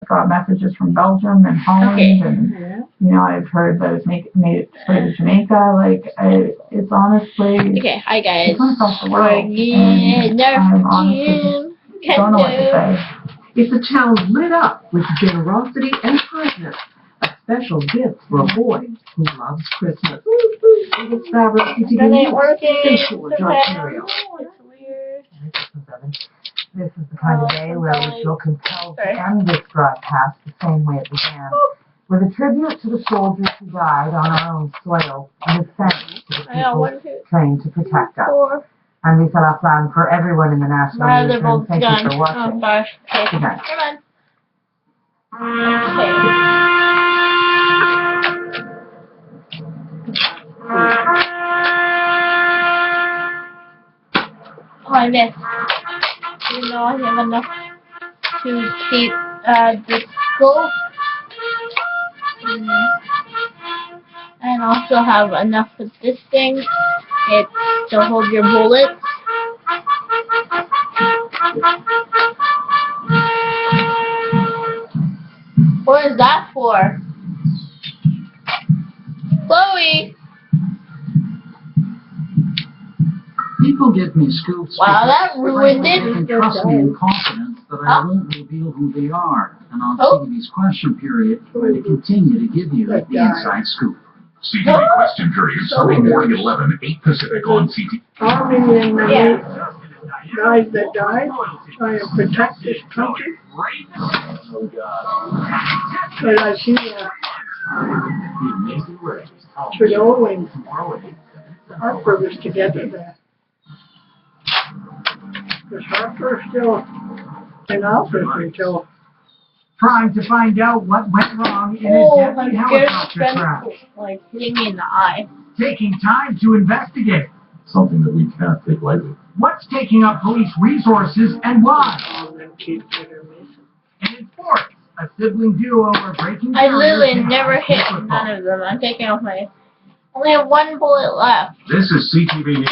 got messages from Belgium and Holland, and you know, I've heard that it's made its way to Jamaica. Like, it's honestly, Okay, hi guys. It's went across the world, and I'm honestly just don't know what to say. It's a town lit up with generosity and kindness. A special gift for a boy who loves Christmas. It's Fabulous That ain't working. Ontario. It's weird. This is the kind of day where we feel compelled to end this broadcast the same way it began, with a tribute to the soldiers who died on our own soil, and a thanks to the people trained to protect us. And we set our plan for everyone in the national newsroom. Thank you for watching. Oh gosh. Okay. Good night. Come on. Oh, I missed. You know, I have enough to keep the scope. And also have enough with this thing. It's to hold your bullets. What is that for? Chloe! People give me scoops. Wow, that ruined it. They can trust me in confidence that I won't reveal who they are. And on CTV's question period, I'm going to continue to give you the inside scoop. CTV question period starting morning 11, 8 Pacific on CTV. Army and the guys that died trying to protect this country. But I see Trudeau and Harper was together there. Because Harper's still in office until... Trying to find out what went wrong in a deadly helicopter crash. Like hitting me in the eye. Taking time to investigate. Something that we can't take lightly. What's taking up police resources and why? All them kids that are missing. And in fourth, a sibling duo are breaking I barriers literally in never hit football. none of them. I'm taking off my... Only have one bullet left. This is CTV News.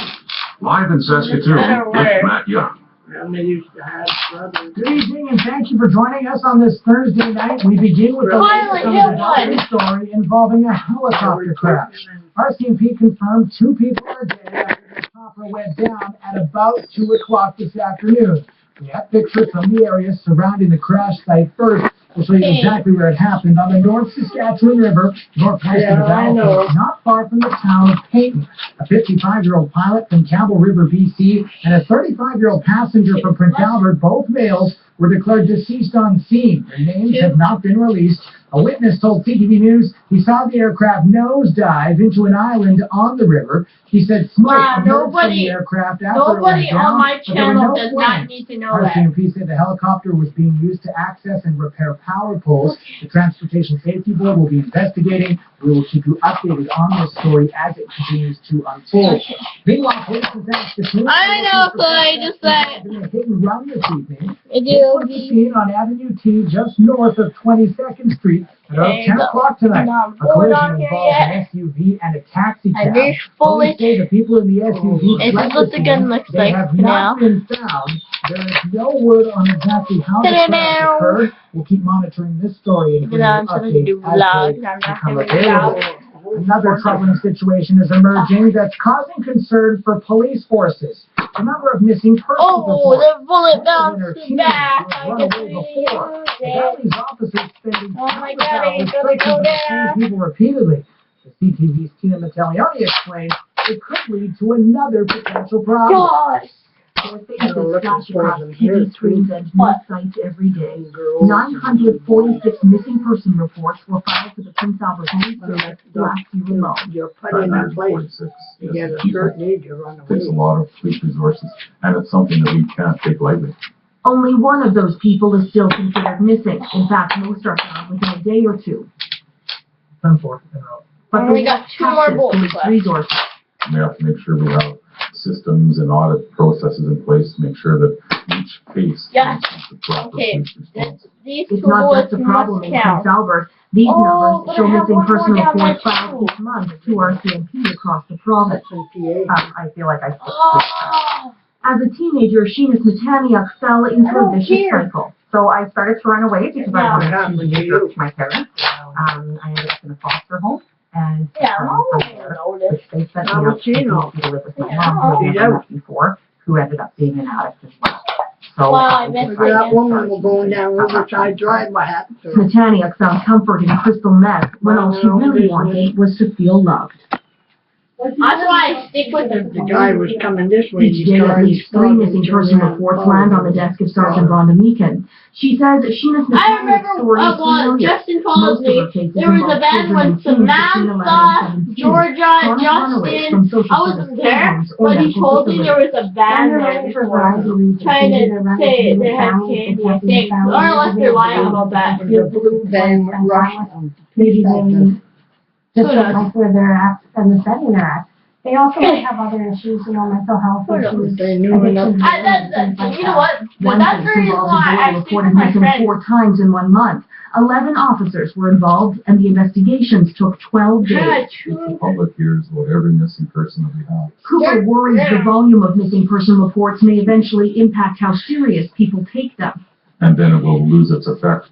Live in Saskatoon, it's Matt Young. And they used to have brothers. Good evening and thank you for joining us on this Thursday night. We begin with the latest on the developing story involving a helicopter crash. RCMP confirmed 2 people are dead after the chopper went down at about 2 o'clock this afternoon. We have pictures from the area surrounding the crash site. First, we'll show you exactly where it happened on the North Saskatchewan River, northwest of Dallas, not far from the town of Payton. A 55-year-old pilot from Campbell River, BC, and a 35-year-old passenger from Prince Albert, both males, were declared deceased on scene. Their names have not been released. A witness told CTV News he saw the aircraft nosedive into an island on the river. He said smoke emerged from the aircraft after it went down, on my channel does not flames. need to know that. RCMP said the helicopter was being used to access and repair power poles. The Transportation Safety Board will be investigating. We will keep you updated on this story as it continues to unfold. Meanwhile, police in Saskatoon I know, so I just said. a hit and run this evening. It This was the scene on Avenue T, just north of 22nd Street, at about 10 o'clock tonight. A collision involved an SUV and a taxi cab. Police say the people in the SUV This is what the gun looks like have now. not been found. There is no word on exactly how the crash occurred. We'll keep monitoring this story and bring you I'm supposed to do updates vlogs. as I'm they not become going to do available. vlogs. Another troubling situation is emerging that's causing concern for police forces. The number of missing persons Oh, reports. the bullet Most of them are bounced teenagers back. who have I run just away before. Without these officers spending Oh my countless God, hours it's gonna searching go for down. these people repeatedly. The CTV's Tina Mattaglioni explained it could lead to another potential problem. Gosh. Flash across TV screens and news sites every day. 946 missing person reports were filed to the Prince Albert Police Service last year alone. You're put in a place. You get a certain age, you run away. Takes a lot of police resources, and it's something that we can't take lightly. Only one of those people is still considered missing. In fact, most are found within a day or two. But We got 2 more bullets police left. resources. We have to make sure we have systems and audit processes in place to make sure that each case Yes. has the proper Okay. police response. These 2 It's not bullets just a problem must in count. Prince Albert. These Oh, numbers but show I have missing one more person down reports there, filed too. each month to RCMP across the province. PA. I feel like I... Oh, As a teenager, Sheena Smetaniuk fell into a vicious cycle. So I started to run away because I wanted to give birth to my parents. I ended up in a foster home and which they sent me out to live with my mom, who I'd never met before, who ended up being an addict as well. So that woman was going down Riverside Drive by happened to her. Smetaniuk found comfort in crystal meth when all she really wanted was to feel loved. That's why I stick with the guy was coming this way. Each day, at least 3 missing person reports land on the desk of Sergeant Rhonda Meekin. She says Sheena Smetaniuk's story is familiar. Just in front of me, there was a band with Samantha, Georgia, Justin. I wasn't there, but he told me there was a band there before, trying to say they had candy, I think. Or unless they're lying about that. The blue van went rushing. Maybe they just don't like where they're at and the setting they're at. They also might have other issues, mental health issues. They knew enough. You know what? One That's case the reason involved why a boy I stick reported with my missing friends. 4 times in 1 month. 11 officers were involved, and the investigations took 12 days. Yeah, If the true. public hears about every missing person that we have. Cooper worries the volume of missing person reports may eventually impact how serious people take them. And then it will lose its effect.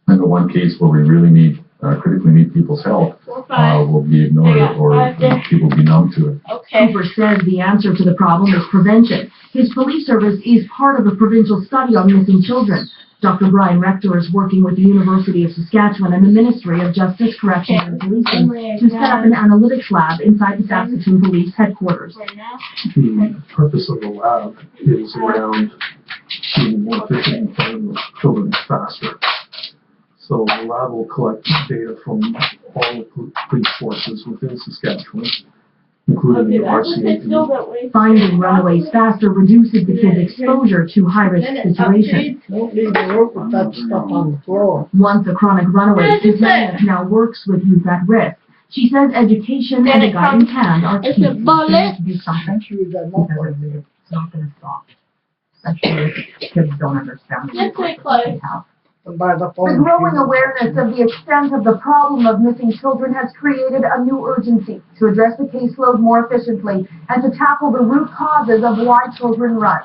And the one case where we really need, critically need people's help, will be ignored or people will be numb to it. Okay. Cooper says the answer to the problem is prevention. His police service is part of a provincial study on missing children. Dr. Brian Rector is working with the University of Saskatchewan and the Ministry of Justice, Corrections and Policing to set up an analytics lab inside the Saskatoon Police headquarters. The purpose of the lab is around being more efficient and finding children faster. So the lab will collect data from all the police forces within Saskatchewan, including the RCMP. Finding runaways faster reduces the kids' exposure to high-risk situations. Don't leave the rope with that stuff on the floor. Once a chronic runaway, Smetaniuk now works with youth at risk. She says education and a guiding hand are key. It's a bullet. To do something because it's not going to stop. Especially if kids don't understand Just like close. By the The phone. growing awareness of the extent of the problem of missing children has created a new urgency to address the caseload more efficiently and to tackle the root causes of why children run.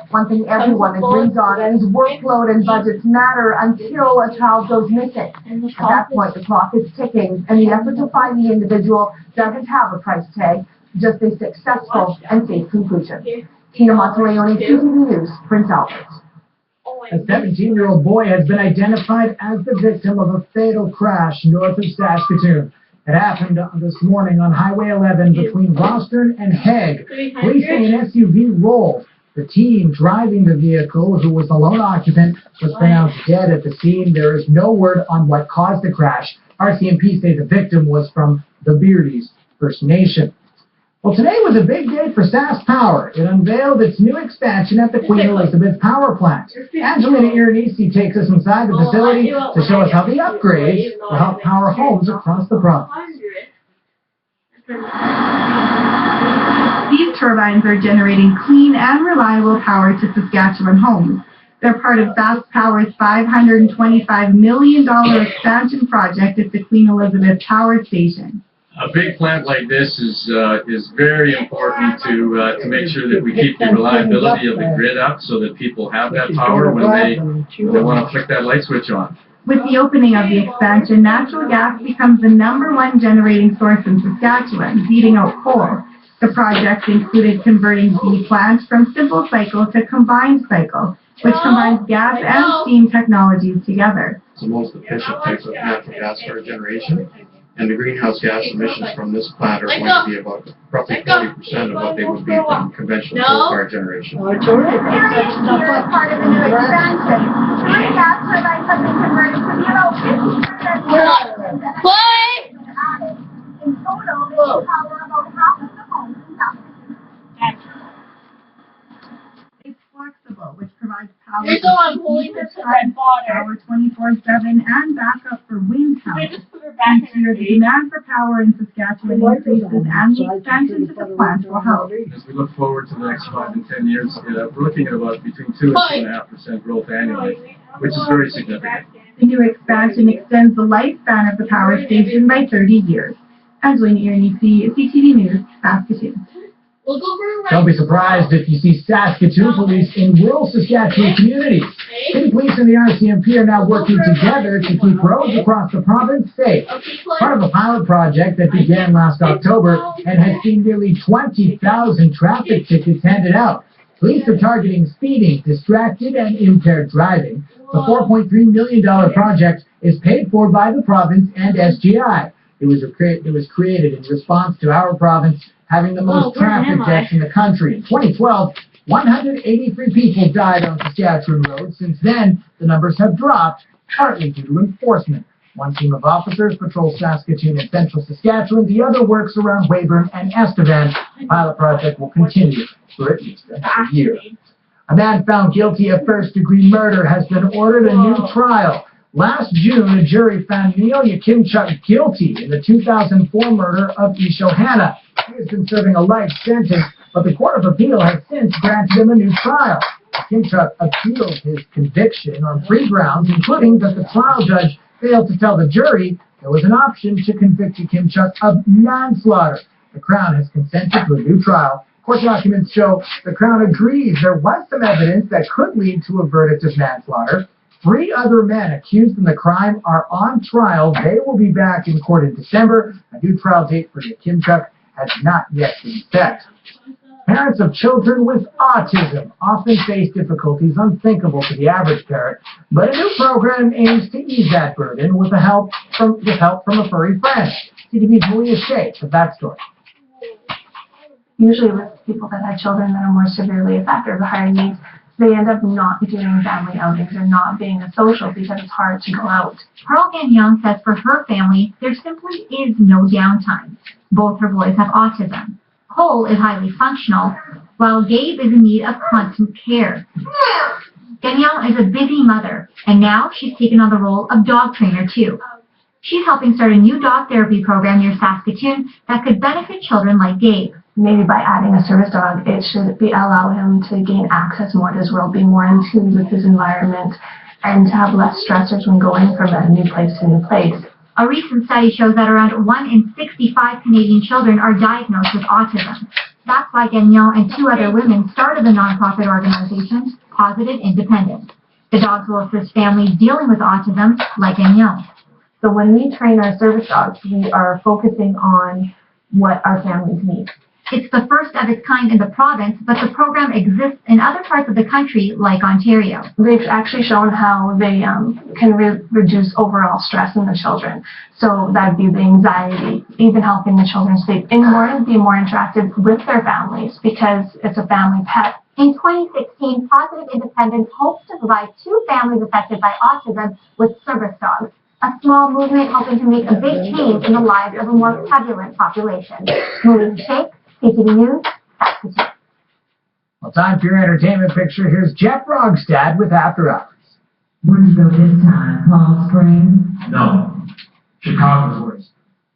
One thing everyone agrees on is workload and budgets matter until a child goes missing. At that point, the clock is ticking, and the effort to find the individual doesn't have a price tag, just a successful and safe conclusion. Tina Monteleone, CTV News, Prince Albert. A 17-year-old boy has been identified as the victim of a fatal crash north of Saskatoon. It happened this morning on Highway 11 between Rostern and Hague. Police say an SUV rolled. The teen driving the vehicle, who was the lone occupant, was pronounced dead at the scene. There is no word on what caused the crash. RCMP say the victim was from the Beardies First Nation. Well, today was a big day for Sask Power. It unveiled its new expansion at the Queen Elizabeth Power Plant. Angelina Irenisi takes us inside the facility to show us how the upgrades will help power homes across the province. These turbines are generating clean and reliable power to Saskatchewan homes. They're part of Sask Power's $525 million expansion project at the Queen Elizabeth Power Station. A big plant like this is very important to make sure that we keep the reliability of the grid up so that people have that power when they want to flick that light switch on. With the opening of the expansion, natural gas becomes the #1 generating source in Saskatchewan, beating out coal. The project included converting the plant from simple cycle to combined cycle, which combines gas and steam technologies together. It's the most efficient type of natural gas for generation. And the greenhouse gas emissions from this plant are going to be about roughly 40% of what they would be from conventional coal-fired generation. Part of the new expansion. Three gas turbines have been converted to below 50% in total, they can power about half of the homes in Saskatoon. It's flexible, which provides power You're the one holding this red water. power 24/7 and backup for wind power. Just put her back Each year, the demand for power in Saskatchewan increases, and the expansion to the plant will help. As we look forward to the next 5 and 10 years, we're looking at about between 2 and 2.5% growth annually, which is very significant. The new expansion extends the lifespan of the power station by 30 years. Angelina Irenisi, CTV News, Saskatoon. We'll go for a ride. Don't be surprised if you see Saskatoon police in rural Saskatchewan communities. City police and the RCMP are now working together to keep roads across the province safe. Part of a pilot project that began last October and has seen nearly 20,000 traffic tickets handed out. Police are targeting speeding, distracted, and impaired driving. The $4.3 million project is paid for by the province and SGI. It was created in response to our province having the most traffic deaths in the country. In 2012, 183 people died on Saskatchewan roads. Since then, the numbers have dropped, partly due to enforcement. One team of officers patrols Saskatoon and central Saskatchewan. The other works around Weyburn and Estevan. The pilot project will continue for at least another year. A man found guilty of first-degree murder has been ordered a new trial. Last June, a jury found Neil Yakimchuk guilty in the 2004 murder of Isho Hanna. He has been serving a life sentence, but the Court of Appeal has since granted him a new trial. Yakimchuk appealed his conviction on 3 grounds, including that the trial judge failed to tell the jury there was an option to convict Yakimchuk of manslaughter. The Crown has consented to a new trial. Court documents show the Crown agrees there was some evidence that could lead to a verdict of manslaughter. 3 other men accused in the crime are on trial. They will be back in court in December. A new trial date for Yakimchuk has not yet been set. Parents of children with autism often face difficulties unthinkable to the average parent, but a new program aims to ease that burden with help from a furry friend. CTV's Malia Shea, the backstory. Usually with people that have children that are more severely affected or higher needs, they end up not doing family outings or not being a social because it's hard to go out. Pearl Gagnon says for her family, there simply is no downtime. Both her boys have autism. Cole is highly functional, while Gabe is in need of constant care. Gagnon is a busy mother, and now she's taken on the role of dog trainer too. She's helping start a new dog therapy program near Saskatoon that could benefit children like Gabe. Maybe by adding a service dog, it should allow him to gain access more to his world, be more in tune with his environment, and to have less stressors when going from a new place to new place. A recent study shows that around 1 in 65 Canadian children are diagnosed with autism. That's why Gagnon and 2 other women started the nonprofit organization, Positive Independence. The dogs will assist families dealing with autism like Gagnon. So when we train our service dogs, we are focusing on what our families need. It's the first of its kind in the province, but the program exists in other parts of the country, like Ontario. They've actually shown how they can reduce overall stress in the children. So that'd be the anxiety, even helping the children sleep in more and be more interactive with their families because it's a family pet. In 2016, Positive Independence hopes to provide 2 families affected by autism with service dogs. A small movement hoping to make a big change in the lives of a more prevalent population. Malia Shea, CTV News, Saskatoon. Well, time for your entertainment picture. Here's Jeff Rogstad with After Hours. Brisbane this time, Palm Springs? No. Chicago's worst.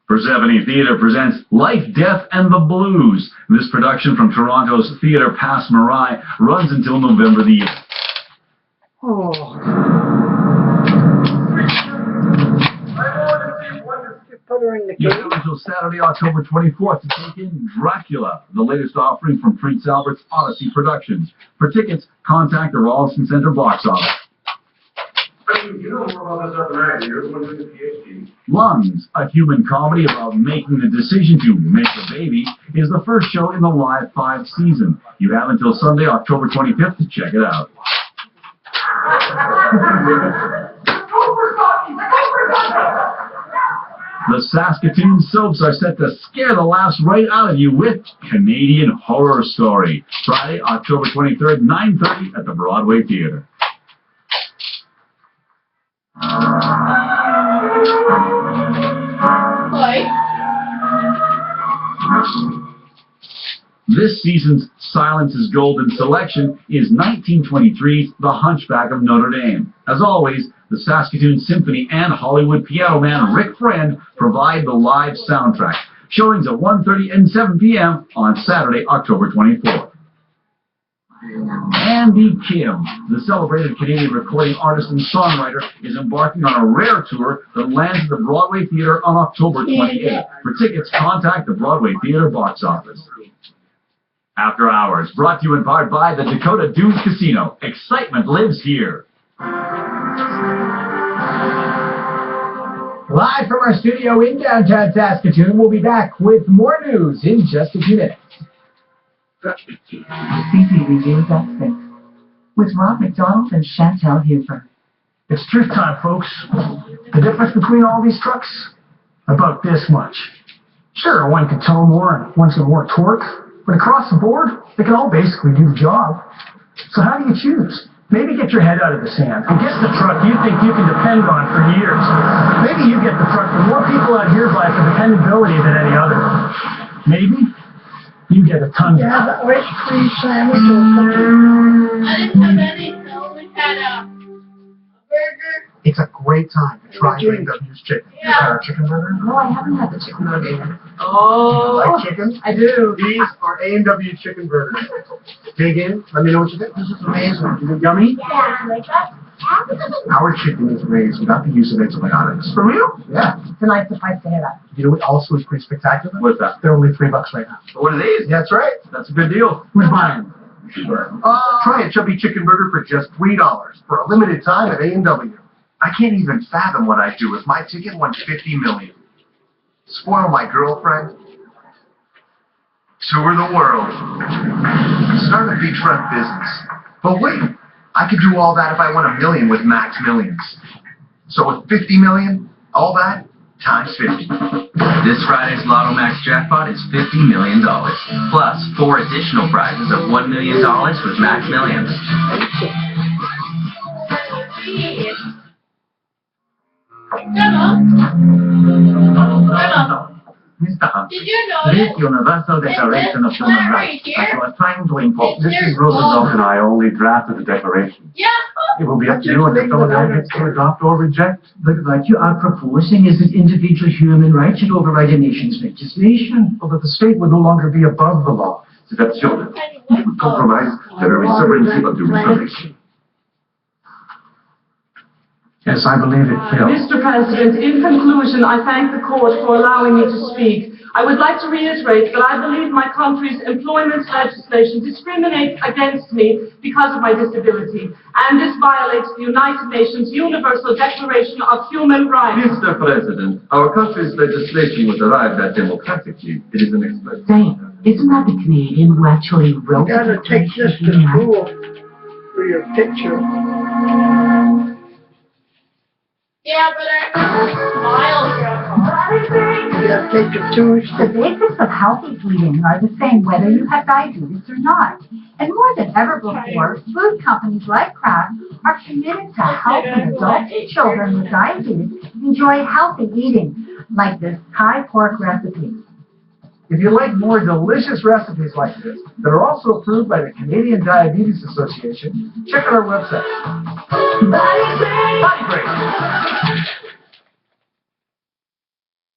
Persephone Theatre presents Life, Death, and the Blues. This production from Toronto's Theatre Passe Muraille runs until November the 8th. You have until Saturday, October 24th to take in Dracula, the latest offering from Prince Albert's Odyssey Productions. For tickets, contact the Rolliston Centre box office. You know more about this up there. You're the one doing the PhD. Lungs, a human comedy about making the decision to make a baby, is the first show in the Live 5 season. You have until Sunday, October 25th to check it out. The Saskatoon soaps are set to scare the laughs right out of you with Canadian Horror Story. Friday, October 23rd, 9:30 at the Broadway Theatre. This season's Silence is Golden selection is 1923's The Hunchback of Notre Dame. As always, the Saskatoon Symphony and Hollywood piano man Rick Friend provide the live soundtrack. Showings at 1:30 and 7 p.m. on Saturday, October 24th. Andy Kim, the celebrated Canadian recording artist and songwriter, is embarking on a rare tour that lands at the Broadway Theatre on October 28th. For tickets, contact the Broadway Theatre box office. After Hours, brought to you in part by the Dakota Dunes Casino. Excitement lives here. Live from our studio in downtown Saskatoon, we'll be back with more news in just a few minutes. CP Reviews at 6 with Rob McDonald and Chantel Huber. It's truth time, folks. The difference between all these trucks? About this much. Sure, one can tow more and one's got more torque, but across the board, they can all basically do the job. So how do you choose? Maybe get your head out of the sand and get the truck you think you can depend on for years. Maybe you get the truck that more people out here buy for dependability than any other. Maybe you get a ton. Yeah, the ice cream sandwich or something. I didn't have any, so we had a burger. It's a great time to try A&W's chicken. Yeah. Our chicken burger. No, I haven't had the chicken burger yet. Oh. Like chicken? I do. These are A&W chicken burgers. Dig in. Let me know what you think. This is amazing. Is it yummy? Yeah, like that. Our chicken is amazing. Not the use of antibiotics. For real? Yeah. It's a nice surprise to hear that. You know what also is pretty spectacular? What's that? They're only $3 right now. What are these? Yeah, that's right. That's a good deal. Who's buying? Try a chubby chicken burger for just $3 for a limited time at A&W. I can't even fathom what I'd do if my ticket won $50 million. Spoil my girlfriend. Tour the world. Start a beachfront business. But wait, I could do all that if I won $1 million with Max Millions. So with $50 million, all that times 50. This Friday's Lotto Max jackpot is $50 million, plus 4 additional prizes of $1 million with Max Millions. Mr. Hunt, Did you this notice? Universal Declaration of Human Rights that you are trying to impose. Mrs. Roosevelt and I only drafted the declaration. Yeah. It will be up to you and the fellow delegates to adopt or reject. But what you are proposing is that individual human rights should override a nation's legislation. Well, that the state would no longer be above the law. So that's children. You would compromise the very sovereignty of the Republic. Yes, I believe it will. Mr. President, in conclusion, I thank the court for allowing me to speak. I would like to reiterate that I believe my country's employment legislation discriminates against me because of my disability, and this violates the United Nations Universal Declaration of Human Rights. Mr. President, our country's legislation was arrived at democratically. It is an express. Sam, isn't that the Canadian who actually wrote You gotta take this to school for your picture. Yeah, but I smile, Grandma. You gotta take the tourist. The basics of healthy eating are the same whether you have diabetes or not. And more than ever before, food companies like Kraft are committed to helping adults and children with diabetes enjoy healthy eating, like this Thai pork recipe. If you like more delicious recipes like this that are also approved by the Canadian Diabetes Association, check out our website. Body Break.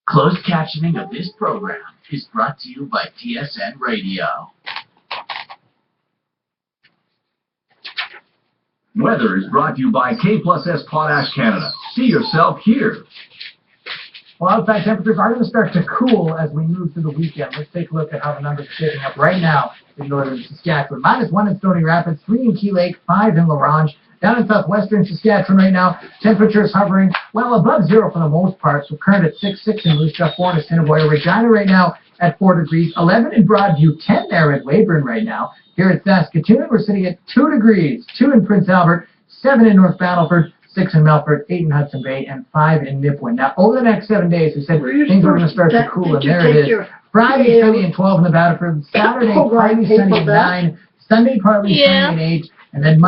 Closed captioning of this program is brought to you by TSN Radio. Weather is brought to you by K+S Potash Canada. See yourself here. Well, outside temperatures are going to start to cool as we move through the weekend. Let's take a look at how the numbers are shaping up right now in northern Saskatchewan. -1 in Stony Rapids, 3 in Key Lake, 5 in La Ronge. Down in southwestern Saskatchewan right now, temperatures hovering well above zero for the most part. So current at 6 in Moose Jaw, 4 in Assiniboia. Regina right now at 4 degrees, 11 in Broadview, 10 there at Weyburn right now. Here at Saskatoon, we're sitting at 2 degrees, 2 in Prince Albert, 7 in North Battleford, 6 in Melfort, 8 in Hudson Bay, and 5 in Nipawin. Now, over the next 7 days, we said things are going to start to cool, and there it is. Friday, sunny and 12 in the Battleford. Saturday, partly sunny and 9. Sunday, partly sunny and 8. And then